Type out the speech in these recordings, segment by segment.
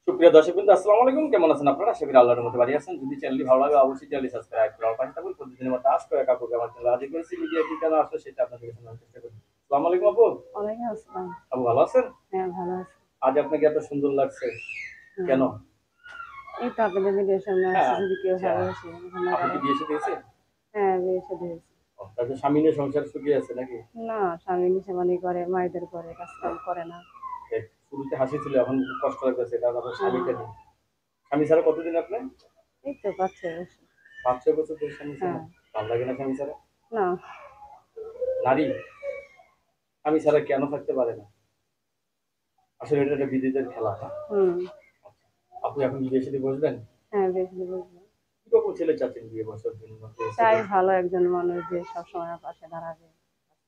সুপ্রিয় দর্শকবৃন্দ, আসসালামু আলাইকুম। কেমন আছেন আপনারা? আশা করি আল্লাহর রহমতে ভালো আছেন। যদি চ্যানেলটি ভালো লাগে অবশ্যই চ্যানেলটি সাবস্ক্রাইব করে আমার পাশে থাকুন। প্রতিদিনের মতো আজ করে আপুকে আমার চ্যানেলে হাজির করেছি। মিডিয়া কি কেন আসলে সেটা আপনাদেরকে শোনানোর চেষ্টা করি। আসসালামু আলাইকুম আপু। ওয়ালাইকুম আসসালাম। আপু ভালো আছেন? হ্যাঁ, ভালো আছি। আজ আপনাকে এত সুন্দর লাগছে হুম। কেন? এই তো আপনাদের ভিডিওর সামনে আসছি হ্যাঁ, যদি কেউ আচ্ছা। ভালোবাসে আপনি কি করে। বিয়ে শাদী হয়েছে? হ্যাঁ, বিয়ে শাদী হয়েছে। ও, তাহলে স্বামী নিয়ে সংসার সুখী আছে নাকি? না, স্বামী নিশামানি করে, মাইদের করে, কাজকাম করে না। দেখ, শুরুতে হাসি ছিল, এখন খুব কষ্ট লাগতেছে কারণ আপনার হ্যাঁ, স্বামীটা নেই। স্বামী ছাড়া কতদিন আপনি? এই তো ৫-৬ বছর। ৫-৬ বছর ধরে স্বামী ছাড়া? হ্যাঁ, ভালো লাগে না স্বামী ছাড়া? না, নারী স্বামী ছাড়া কেন থাকতে পারে না? আসলে এটা একটা বিদেশের খেলা, হ্যাঁ? হুম, আপনি এখন বিয়ে শাদী বসবেন? হ্যাঁ, বিয়ে শাদী বসবো। কিরকম ছেলে চাচ্ছেন বিয়ে বসার জন্য? যে চাই ছেলে ভালো একজন মানুষ যে সবসময় আমার পাশে দাঁড়াবে,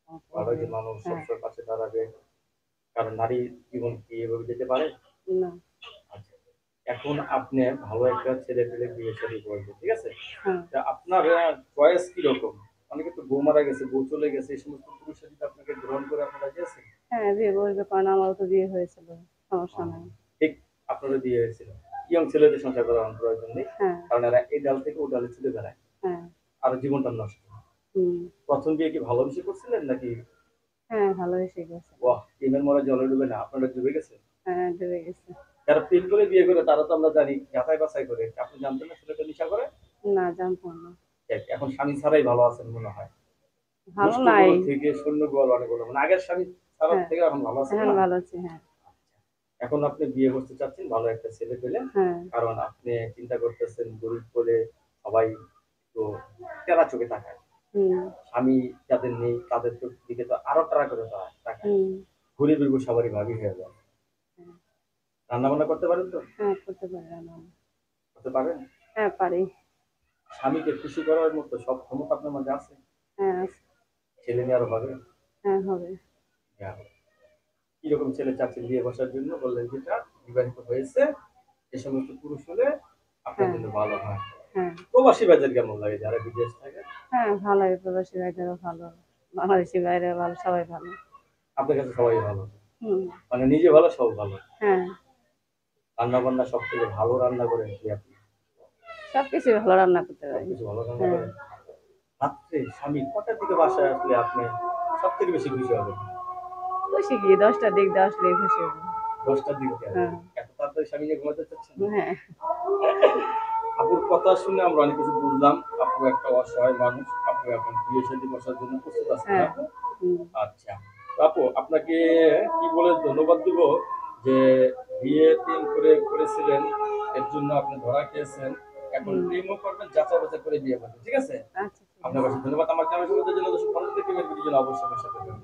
কাজকাম ভালো করবে। একজন মানুষ হ্যাঁ, সবসময় পাশে দাঁড়াবে। কারণ নারী জীবন কি এভাবে যেতে পারে? না, আচ্ছা। এখন আপনি ভালো একটা ছেলে পেলে বিয়ে শাদী করবেন, ঠিক আছে? হ্যাঁ, তা আপনার চয়েস কিরকম? অনেকে তো বউ মারা গেছে, বউ চলে গেছে, এই সমস্ত পুরুষরা যদি আপনাকে গ্রহণ করে আপনার রাজি আছেন? হ্যাঁ, বিয়ে বসবে কারণ আমারও তো বিয়ে হয়েছিল। সমস্যা আহ, নাই। ঠিক, আপনারও বিয়ে হয়েছিল। ইয়ং ছেলেদের সংসার করার প্রয়োজন নেই। হ্যাঁ, কারণ এরা এই ডাল থেকে ও ডালে ছুটে বেড়ায়। হ্যাঁ, আর জীবনটা নষ্ট। হুম, প্রথম বিয়ে কি ভালোবেসে করছিলেন নাকি? হ্যাঁ, ভালোবেসে গেছিলাম। বাহ! প্রেমের মরে জলে ডুবে না, আপনারা ডুবে গেছেন। হ্যাঁ, ডুবে গেছে। যারা প্রেম করে বিয়ে করে তারা তো আমরা জানি যাচাই বাছাই করে। আপনি জানতেন না ছেলেটা নেশা করে? না, জানতাম না। দেখ, এখন স্বামী ছাড়াই ভালো আছেন মনে হয়। ভালো দুষ্ট নাই। বলো থেকে শূন্য গোয়াল অনেক বলো। মানে আগের স্বামী ছাড়ার হ্যাঁ, থেকে এখন ভালো আছেন এখন না? ভালো আছি। হ্যাঁ, এখন আপনি বিয়ে করতে চাচ্ছেন, ভালো একটা ছেলে পেলেন। হ্যাঁ, কারণ আপনি চিন্তা করতেছেন গরিব বলে সবাই তো তেরা চোখে তাকায়। হুম, স্বামী যাদের নেই তাদের তো দিকে তো আরো তাড়া করে তাকায়। হুম, গরিবের বউ সবারই ভাবি হয়ে যায়। হ্যাঁ, রান্না বান্না করতে পারেন তো? হ্যাঁ, করতে পারি রান্না। করতে পারেন? হ্যাঁ, পারি। স্বামীকে খুশি করার মতো সব ক্ষমতা আপনার মধ্যে আছে? হ্যাঁ, আছে। ছেলে মেয়ে আরো হবে? হ্যাঁ, হবে। হ্যাঁ। কিরকম ছেলে চাচ্ছেন বিয়ে বসার জন্য? বললেন যেটা বিবাহিত হয়েছে, এ সমস্ত পুরুষ হলে আপনার হ্যাঁ, জন্য ভালো হয়। হ্যাঁ, প্রবাসী ভাইদের কেমন লাগে যারা বিদেশ থাকে? হ্যাঁ, ভালোই প্রবাসী ভাইদেরও ভালো। বাংলাদেশি ভাইরা ভালো, সবাই ভালো। আপনার কাছে সবাই ভালো। হুম, মানে নিজে ভালো, সব ভালো। হ্যাঁ, রান্না বান্না সব থেকে ভালো রান্না করেন কি আপনি? সবকিছুই ভালো রান্না করতে পারি। সবকিছু ভালো রান্না হ্যাঁ, করেন? রাত্রে স্বামী কটার দিকে বাসায় আসলে আপনি সব থেকে বেশি খুশি হবেন? খুশি কি ১০টার দিক দিয়ে আসলেই খুশি হবো। ১০টার দিকে কেন? হ্যাঁ, এত তাড়াতাড়ি স্বামী নিয়ে ঘুমাতে চাচ্ছেন? হ্যাঁ, আপুর কথা শুনে আমরা অনেক কিছু বুঝলাম। আপু একটা অসহায় মানুষ। আপু এখন বিয়ে শাদী বসার জন্য প্রস্তুত আছেন না হ্যাঁ, আপু? হুম, আচ্ছা। তো আপু আপনাকে কি বলে ধন্যবাদ দিব যে বিয়ে প্রেম করে করেছিলেন, এর জন্য আপনি ধরা খেয়েছেন। এখন হুম। প্রেমও করবেন, যাচাই বাছাই করে বিয়ে করবেন। ঠিক আছে? আচ্ছা, ঠিক আপনার আছে। কাছে ধন্যবাদ। আমার চ্যানেল সম্বন্ধে জন্য দর্শক ভালো থাকবেন, প্রেমের ভিডিওর জন্য অবশ্যই আমার সাথে থাকবেন।